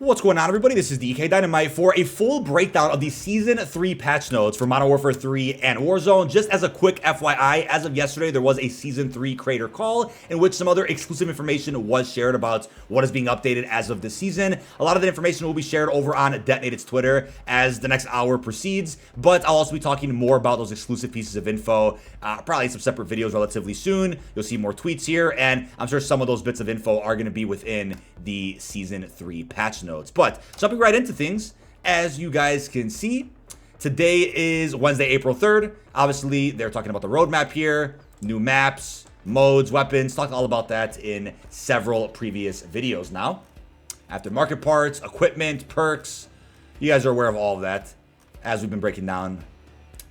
What's going on, everybody? This is dkdynamite for a full breakdown of the Season 3 patch notes for Modern Warfare 3 and Warzone. Just as a quick FYI, as of yesterday, there was a Season 3 creator call in which some other exclusive information was shared about what is being updated as of this season. A lot of the information will be shared over on Detonated's Twitter as the next hour proceeds, but I'll also be talking more about those exclusive pieces of info, probably some separate videos relatively soon. You'll see more tweets here, and I'm sure some of those bits of info are going to be within the Season 3 patch notes. But jumping right into things, as you guys can see, today is Wednesday, April 3rd. Obviously, they're talking about the roadmap here, new maps, modes, weapons, talked all about that in several previous videos now. Aftermarket parts, equipment, perks, you guys are aware of all of that as we've been breaking down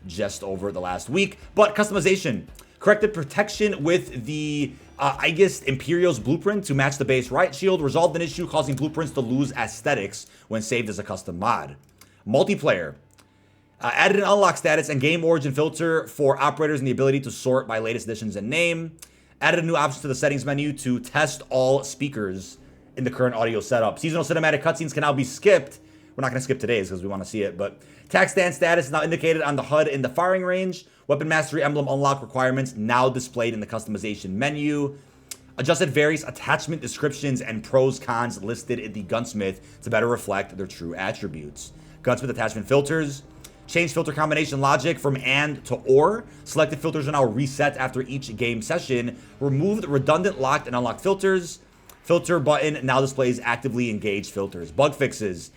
just over the last week. But customization, corrected protection with the Aegis Imperial's blueprint to match the base riot shield, resolved an issue causing blueprints to lose aesthetics when saved as a custom mod. Multiplayer, added an unlock status and game origin filter for operators and the ability to sort by latest additions and name. Added a new option to the settings menu to test all speakers in the current audio setup. Seasonal cinematic cutscenes can now be skipped. We're not going to skip today's because we want to see it, but tac stand status is now indicated on the HUD in the firing range. Weapon mastery emblem unlock requirements now displayed in the customization menu. Adjusted various attachment descriptions and pros cons listed in the gunsmith to better reflect their true attributes. Gunsmith attachment filters. Change filter combination logic from and to or. Selected filters are now reset after each game session. Removed redundant locked and unlocked filters. Filter button now displays actively engaged filters. Bug fixes.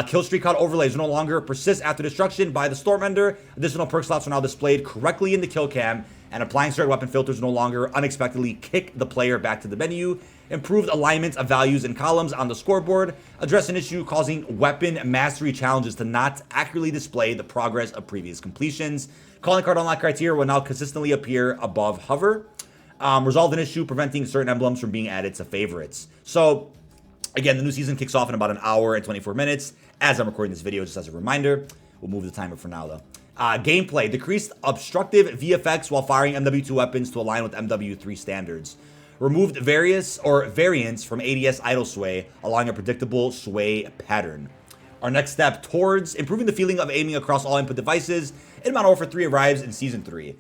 Kill streak HUD overlays no longer persist after destruction by the Stormender. Additional perk slots are now displayed correctly in the kill cam, and applying certain weapon filters no longer unexpectedly kick the player back to the menu. Improved alignment of values and columns on the scoreboard. Address an issue causing weapon mastery challenges to not accurately display the progress of previous completions. Calling card unlock criteria will now consistently appear above hover. Resolved an issue preventing certain emblems from being added to favorites. So, again, the new season kicks off in about an hour and 24 minutes as I'm recording this video, just as a reminder. We'll move the timer for now, though. Gameplay. Decreased obstructive VFX while firing MW2 weapons to align with MW3 standards. Removed variants from ADS idle sway, allowing a predictable sway pattern. Our next step towards improving the feeling of aiming across all input devices in Modern Warfare 3 arrives in Season 3.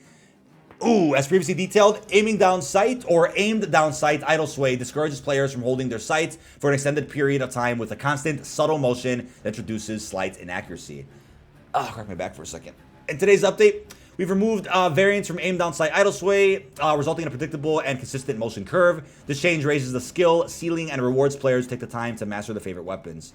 As previously detailed, aiming down sight or aimed down sight idle sway discourages players from holding their sights for an extended period of time with a constant, subtle motion that introduces slight inaccuracy. Crack my back for a second. In today's update, we've removed variants from aim down sight idle sway, resulting in a predictable and consistent motion curve. This change raises the skill ceiling and rewards players to take the time to master their favorite weapons.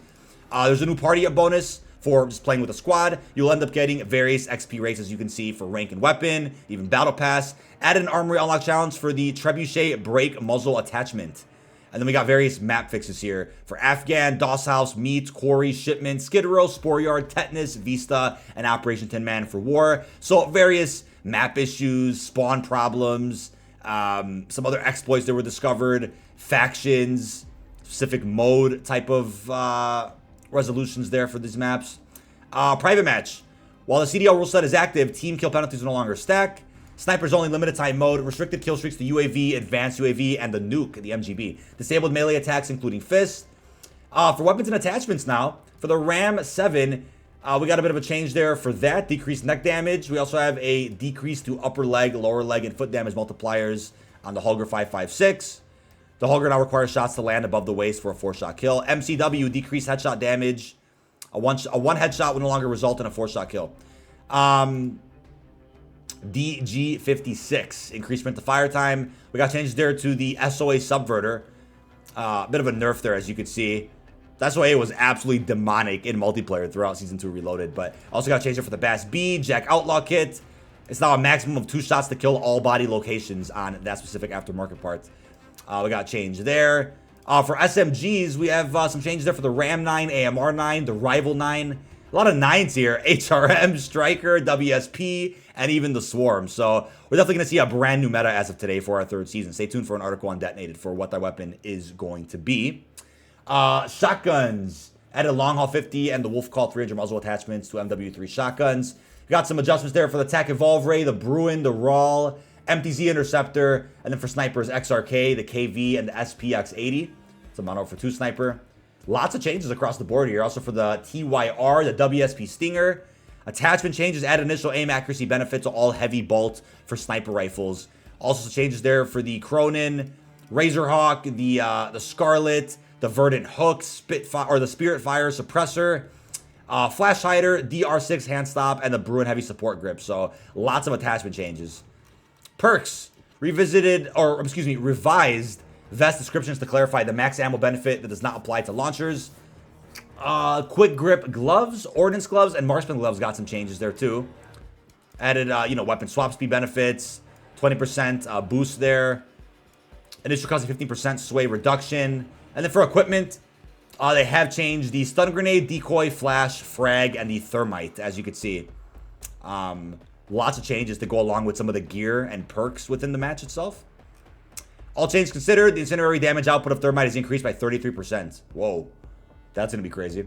There's a new party bonus for just playing with a squad. You'll end up getting various XP rates, as you can see, for rank and weapon, even battle pass. Added an armory unlock challenge for the Trebuchet break muzzle attachment. And then we got various map fixes here for Afghan, Doss House, Meat, Quarry, Shipment, Skid Row, Spore Yard, Tetanus, Vista, and Operation Tin Man for War. So various map issues, spawn problems, some other exploits that were discovered, factions, specific mode type of resolutions there for these maps. Private match. While the CDL rule set is active, team kill penalties are no longer stack. Snipers only limited time mode. Restricted kill streaks to UAV, advanced UAV, and the nuke, the MGB. Disabled melee attacks, including fist. For weapons and attachments now, for the Ram 7, we got a bit of a change there for that. Decreased neck damage. We also have a decrease to upper leg, lower leg, and foot damage multipliers on the Holger 5.56. The Holger now requires shots to land above the waist for a 4-shot kill. MCW, decreased headshot damage. A one headshot will no longer result in a 4-shot kill. DG56, increased sprint to fire time. We got changes there to the SOA subverter. Bit of a nerf there, as you can see. The SOA was absolutely demonic in multiplayer throughout Season 2 Reloaded, but also got changed there for the Bass B, Jack Outlaw kit. It's now a maximum of 2 shots to kill all body locations on that specific aftermarket part. We got change there. For SMGs, we have some changes there for the Ram 9, AMR 9, the Rival 9. A lot of 9s here. HRM, Striker, WSP, and even the Swarm. So we're definitely going to see a brand new meta as of today for our 3rd season. Stay tuned for an article on Detonated for what that weapon is going to be. Shotguns. Added Long Haul 50 and the Wolf Call 300 muzzle attachments to MW3 shotguns. We got some adjustments there for the TAC Evolve Ray, the Bruin, the Rawl, MTZ Interceptor, and then for snipers, XRK, the KV, and the SPX80. It's a mono for 2 sniper. Lots of changes across the board here. Also for the TYR, the WSP Stinger. Attachment changes add initial aim accuracy benefit to all heavy bolt for sniper rifles. Also some changes there for the Cronin, Razorhawk, the Scarlet, the Verdant Hook, Spitfire, or the Spirit Fire Suppressor, Flash Hider, DR6 Hand Stop, and the Bruin Heavy Support Grip. So lots of attachment changes. Perks, revised vest descriptions to clarify the max ammo benefit that does not apply to launchers. Quick grip gloves, ordnance gloves, and marksman gloves got some changes there too. Added, weapon swap speed benefits, 20% boost there. Initial cost of 15% sway reduction. And then for equipment, they have changed the stun grenade, decoy, flash, frag, and the thermite, as you can see. Lots of changes to go along with some of the gear and perks within the match itself. All changes considered, the incendiary damage output of thermite is increased by 33%. Whoa. That's going to be crazy.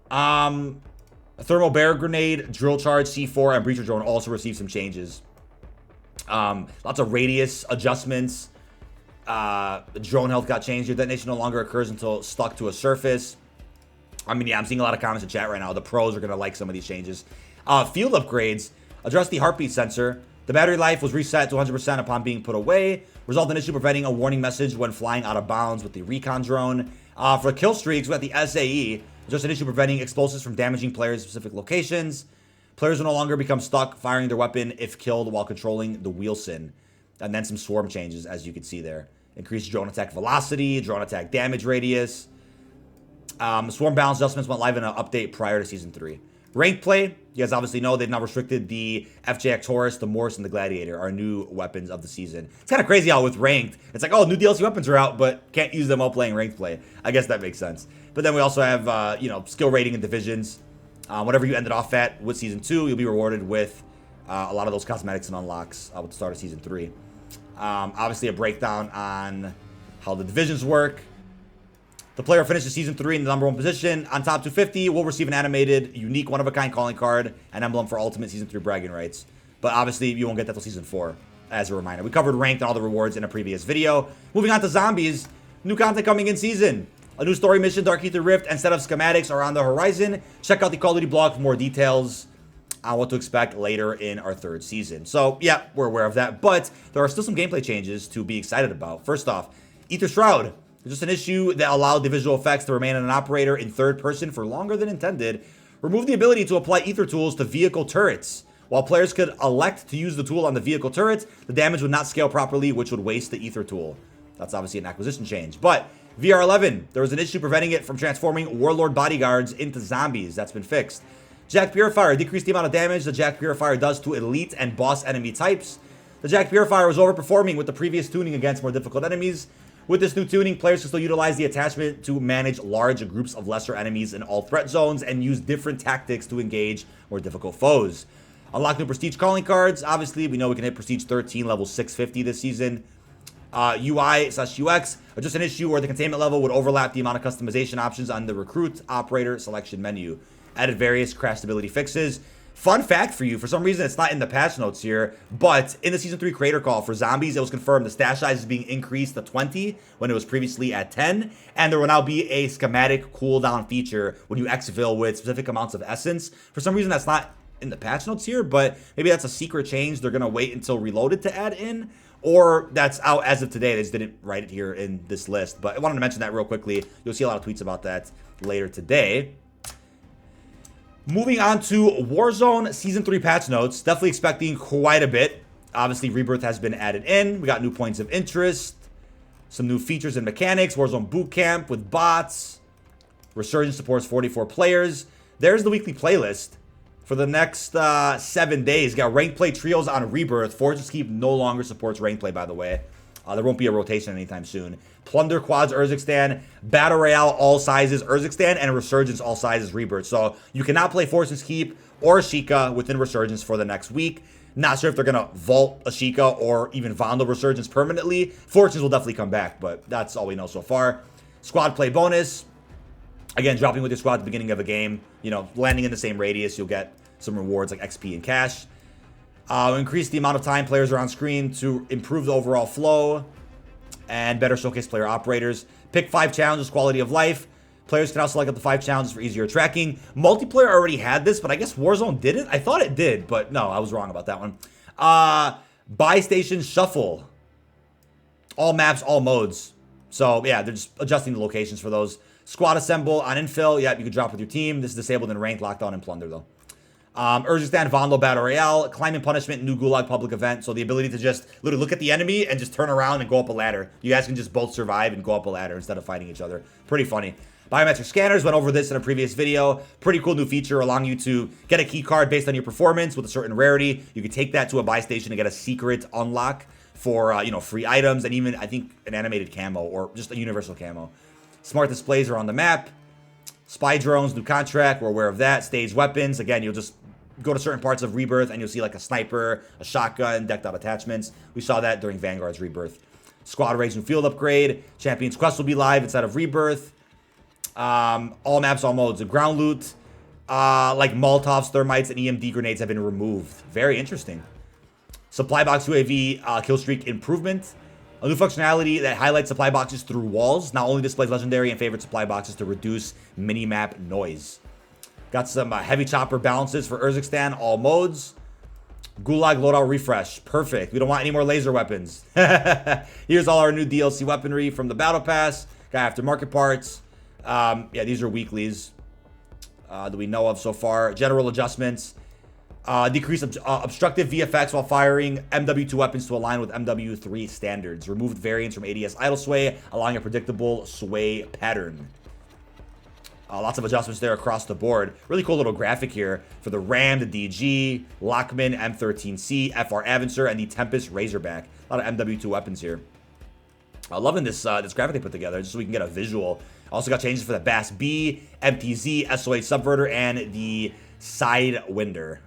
A thermal bear grenade, drill charge, C4, and breacher drone also received some changes. Lots of radius adjustments. Drone health got changed. Your detonation no longer occurs until stuck to a surface. I mean, yeah, I'm seeing a lot of comments in chat right now. The pros are going to like some of these changes. Field upgrades. Address the heartbeat sensor. The battery life was reset to 100% upon being put away. Result in issue preventing a warning message when flying out of bounds with the recon drone. For kill streaks, we got the SAE. Just an issue preventing explosives from damaging players' specific locations. Players will no longer become stuck firing their weapon if killed while controlling the Wheelson. And then some swarm changes, as you can see there. Increased drone attack velocity, drone attack damage radius. Swarm balance adjustments went live in an update prior to Season 3. Ranked play, you guys obviously know they've now restricted the FJX Taurus, the Morse, and the Gladiator, our new weapons of the season. It's kind of crazy how with Ranked, it's like, oh, new DLC weapons are out, but can't use them while playing Ranked play. I guess that makes sense. But then we also have, skill rating and divisions. Whatever you ended off at with Season 2, you'll be rewarded with a lot of those cosmetics and unlocks with the start of Season 3. Obviously, a breakdown on how the divisions work. The player finishes Season 3 in the #1 position. On top 250, will receive an animated, unique, one-of-a-kind calling card, an emblem for Ultimate Season 3 bragging rights. But obviously, you won't get that till Season 4, as a reminder. We covered Ranked and all the rewards in a previous video. Moving on to Zombies. New content coming in season. A new story mission, Dark Ether Rift, and set of schematics are on the horizon. Check out the Call of Duty blog for more details on what to expect later in our 3rd season. So, yeah, we're aware of that. But there are still some gameplay changes to be excited about. First off, Ether Shroud. There's just an issue that allowed the visual effects to remain on an operator in 3rd person for longer than intended. Remove the ability to apply ether tools to vehicle turrets. While players could elect to use the tool on the vehicle turrets, the damage would not scale properly, which would waste the ether tool. That's obviously an acquisition change. But VR11, there was an issue preventing it from transforming Warlord bodyguards into zombies. That's been fixed. Jack Purifier decreased the amount of damage the Jack Purifier does to elite and boss enemy types. The Jack Purifier was overperforming with the previous tuning against more difficult enemies. With this new tuning, players can still utilize the attachment to manage large groups of lesser enemies in all threat zones and use different tactics to engage more difficult foes. Unlock new Prestige calling cards. Obviously, we know we can hit Prestige 13, level 650 this season. UI/UX, just an issue where the containment level would overlap the amount of customization options on the recruit operator selection menu. Added various crash stability fixes. Fun fact for you, for some reason it's not in the patch notes here, but in the Season 3 creator call for Zombies, it was confirmed the stash size is being increased to 20 when it was previously at 10, and there will now be a schematic cooldown feature when you exfil with specific amounts of essence. For some reason that's not in the patch notes here, but maybe that's a secret change they're going to wait until Reloaded to add in, or that's out as of today. They just didn't write it here in this list, but I wanted to mention that real quickly. You'll see a lot of tweets about that later today. Moving on to Warzone Season 3 patch notes. Definitely expecting quite a bit. Obviously, Rebirth has been added in. We got new points of interest. Some new features and mechanics. Warzone Bootcamp with bots. Resurgence supports 44 players. There's the weekly playlist. For the next 7 days, got ranked play trios on Rebirth. Fortune's Keep no longer supports ranked play, by the way. There won't be a rotation anytime soon. Plunder Quads Urzikstan, Battle Royale all sizes Urzikstan, and Resurgence all sizes Rebirth. So you cannot play Fortune's Keep or Ashika within Resurgence for the next week. Not sure if they're going to vault Ashika or even Vandal Resurgence permanently. Fortunes will definitely come back, but that's all we know so far. Squad play bonus. Again, dropping with your squad at the beginning of a game. Landing in the same radius, you'll get some rewards like XP and cash. Increase the amount of time players are on screen to improve the overall flow and better showcase player operators. Pick 5 challenges, quality of life. Players can now select up to 5 challenges for easier tracking. Multiplayer already had this, but I guess Warzone didn't. I thought it did, but no, I was wrong about that one. Buy station shuffle. All maps, all modes. So yeah, they're just adjusting the locations for those. Squad assemble on infill. Yep, you can drop with your team. This is disabled in ranked, lockdown, and plunder though. Urzikstan Vonlo Battle Royale, Climbing Punishment, New Gulag Public Event. So the ability to just literally look at the enemy and just turn around and go up a ladder. You guys can just both survive and go up a ladder instead of fighting each other. Pretty funny. Biometric scanners, went over this in a previous video. Pretty cool new feature allowing you to get a key card based on your performance with a certain rarity. You can take that to a buy station and get a secret unlock for, free items and even, I think, an animated camo or just a universal camo. Smart displays are on the map. Spy drones, new contract, we're aware of that. Stage weapons, again, you'll just go to certain parts of Rebirth and you'll see like a sniper, a shotgun, decked out attachments. We saw that during Vanguard's Rebirth. Squad Rage new field upgrade. Champions Quest will be live instead of Rebirth. All maps, all modes. The ground loot, like Molotovs, Thermites, and EMD grenades have been removed. Very interesting. Supply box UAV kill streak improvement. A new functionality that highlights supply boxes through walls. Not only displays legendary and favorite supply boxes to reduce minimap noise. Got some heavy chopper balances for Urzikstan, all modes. Gulag loadout refresh. Perfect. We don't want any more laser weapons. Here's all our new DLC weaponry from the Battle Pass. Got aftermarket parts. Yeah, these are weeklies that we know of so far. General adjustments. Decrease obstructive VFX while firing MW2 weapons to align with MW3 standards. Removed variance from ADS idle sway, allowing a predictable sway pattern. Lots of adjustments there across the board. Really cool little graphic here for the Ram, the DG, Lockman, M13C, FR Aventure, and the Tempest Razorback. A lot of MW2 weapons here. Loving this this graphic they put together just so we can get a visual. Also got changes for the Bass B, MTZ, SOA Subverter, and the Sidewinder.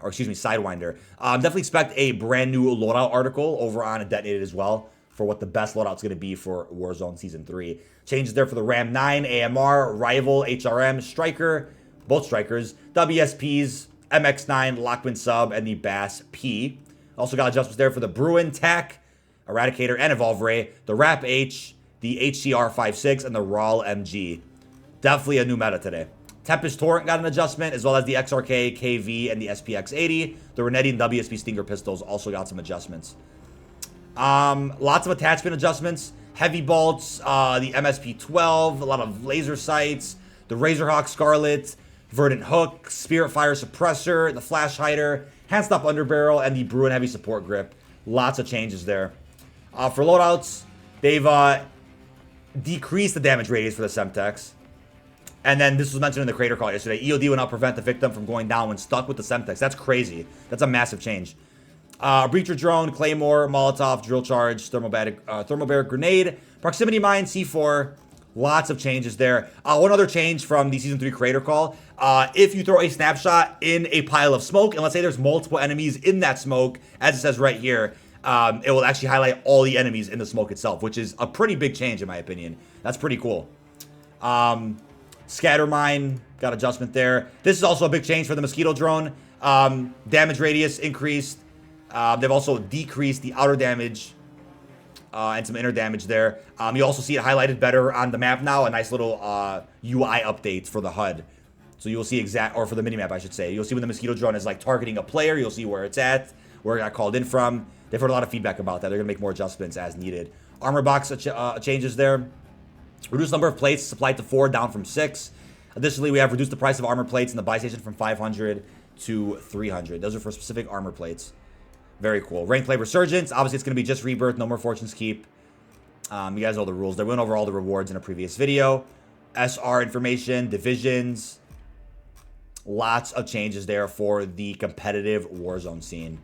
Definitely expect a brand new loadout article over on Detonated as well for what the best loadout's going to be for Warzone Season 3. Changes there for the Ram 9, AMR, Rival, HRM, Striker, both Strikers, WSPs, MX9, Lockman Sub, and the Bass P. Also got adjustments there for the Bruin, TAC, Eradicator, and Evolve Ray, the Rap H, the HCR 5.6, and the RAL MG. Definitely a new meta today. Tempest Torrent got an adjustment, as well as the XRK, KV, and the SPX 80. The Renetti and WSP Stinger pistols also got some adjustments. Lots of attachment adjustments. Heavy bolts, the MSP 12, a lot of laser sights, the Razorhawk Scarlet, Verdant Hook, Spirit Fire Suppressor, the Flash Hider, Hand Stop Underbarrel, and the Bruin Heavy Support Grip. Lots of changes there. For loadouts, they've decreased the damage radius for the Semtex. And then this was mentioned in the creator call yesterday. EOD will now prevent the victim from going down when stuck with the Semtex. That's crazy. That's a massive change. Breacher Drone, Claymore, Molotov, Drill Charge, Thermobaric Grenade, Proximity Mine, C4. Lots of changes there. One other change from the Season 3 creator call. If you throw a snapshot in a pile of smoke, and let's say there's multiple enemies in that smoke, as it says right here, it will actually highlight all the enemies in the smoke itself, which is a pretty big change in my opinion. That's pretty cool. Scatter Mine, got adjustment there. This is also a big change for the Mosquito Drone. Damage radius increased. They've also decreased the outer damage and some inner damage there. You also see it highlighted better on the map now. A nice little UI update for the HUD. So you'll see or for the minimap, I should say. You'll see when the Mosquito Drone is like targeting a player. You'll see where it's at, where it got called in from. They've heard a lot of feedback about that. They're going to make more adjustments as needed. Armor box changes there. Reduced number of plates supplied to 4, down from 6. Additionally, we have reduced the price of armor plates in the buy station from 500 to 300. Those are for specific armor plates. Very cool. Rank play resurgence. Obviously, it's going to be just Rebirth. No more Fortune's Keep. You guys know the rules. They went over all the rewards in a previous video. SR information, divisions. Lots of changes there for the competitive Warzone scene.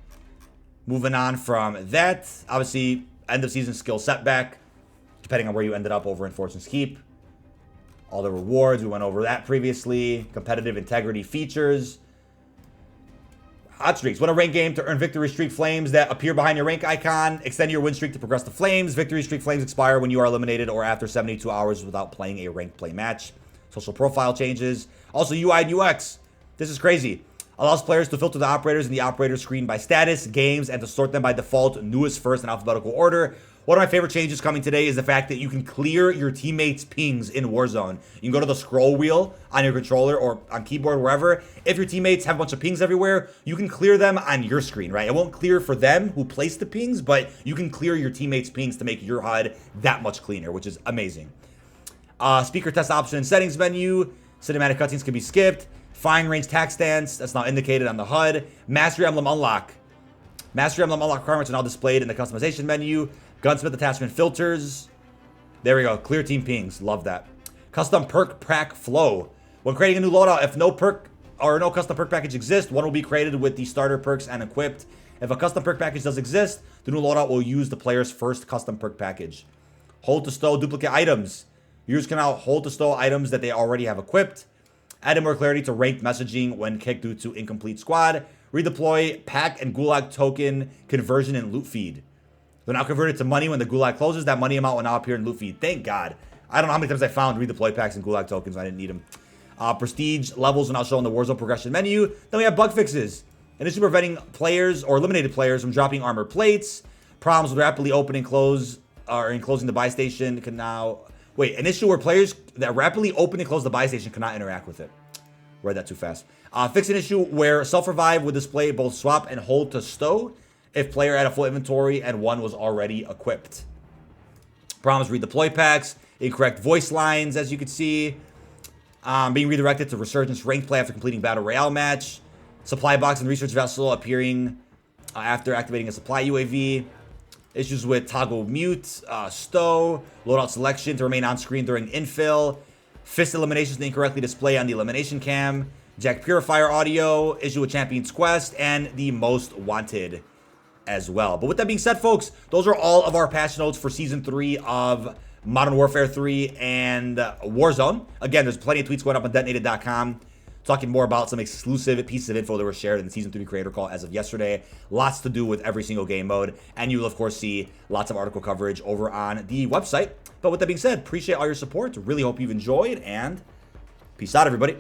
Moving on from that, obviously, end of season skill setback, depending on where you ended up over in Fortune's Keep. All the rewards, we went over that previously. Competitive integrity features. Hot streaks. Win a rank game to earn victory streak flames that appear behind your rank icon. Extend your win streak to progress to flames. Victory streak flames expire when you are eliminated or after 72 hours without playing a ranked play match. Social profile changes. Also UI and UX. This is crazy. Allows players to filter the operators in the operator screen by status, games, and to sort them by default, newest first in alphabetical order, One of my favorite changes coming today is the fact that you can clear your teammates' pings in Warzone. You can go to the scroll wheel on your controller or on keyboard, wherever. If your teammates have a bunch of pings everywhere, you can clear them on your screen, right? It won't clear for them who placed the pings, but you can clear your teammates' pings to make your HUD that much cleaner, which is amazing. Speaker test option and settings menu. Cinematic cutscenes can be skipped. Fine range tac stance, that's now indicated on the HUD. Mastery Emblem unlock. Mastery Emblem unlock requirements are now displayed in the customization menu. Gunsmith attachment filters. There we go. Clear team pings. Love that. Custom perk pack flow. When creating a new loadout, if no perk or no custom perk package exists, one will be created with the starter perks and equipped. If a custom perk package does exist, the new loadout will use the player's first custom perk package. Hold to stow duplicate items. Users can now hold to stow items that they already have equipped. Added more clarity to ranked messaging when kicked due to incomplete squad. Redeploy pack and gulag token conversion and loot feed. They're now converted to money when the gulag closes. That money amount will now appear in loot feed. Thank God. I don't know how many times I found redeploy packs and gulag tokens. I didn't need them. Prestige levels are now shown in the Warzone progression menu. Then we have bug fixes. Initially preventing players or eliminated players from dropping armor plates. Problems with rapidly opening close or enclosing the buy station can now... Wait, an issue where players that rapidly open and close the buy station cannot interact with it. Read that too fast. Fix an issue where self-revive would display both swap and hold to stow if player had a full inventory and one was already equipped. Problems redeploy packs, incorrect voice lines, as you can see. Being redirected to Resurgence ranked play after completing Battle Royale match. Supply box and research vessel appearing after activating a supply UAV. Issues with toggle mute, stow, loadout selection to remain on screen during infill. Fist eliminations to incorrectly display on the elimination cam. Jack Purifier audio, issue with Champion's Quest, and the most wanted as well. But with that being said, folks, those are all of our patch notes for Season 3 of Modern Warfare 3 and Warzone. Again, there's plenty of tweets going up on detonated.com talking more about some exclusive pieces of info that were shared in the Season 3 creator call as of yesterday. Lots to do with every single game mode. And you will, of course, see lots of article coverage over on the website. But with that being said, appreciate all your support. Really hope you've enjoyed, and peace out, everybody.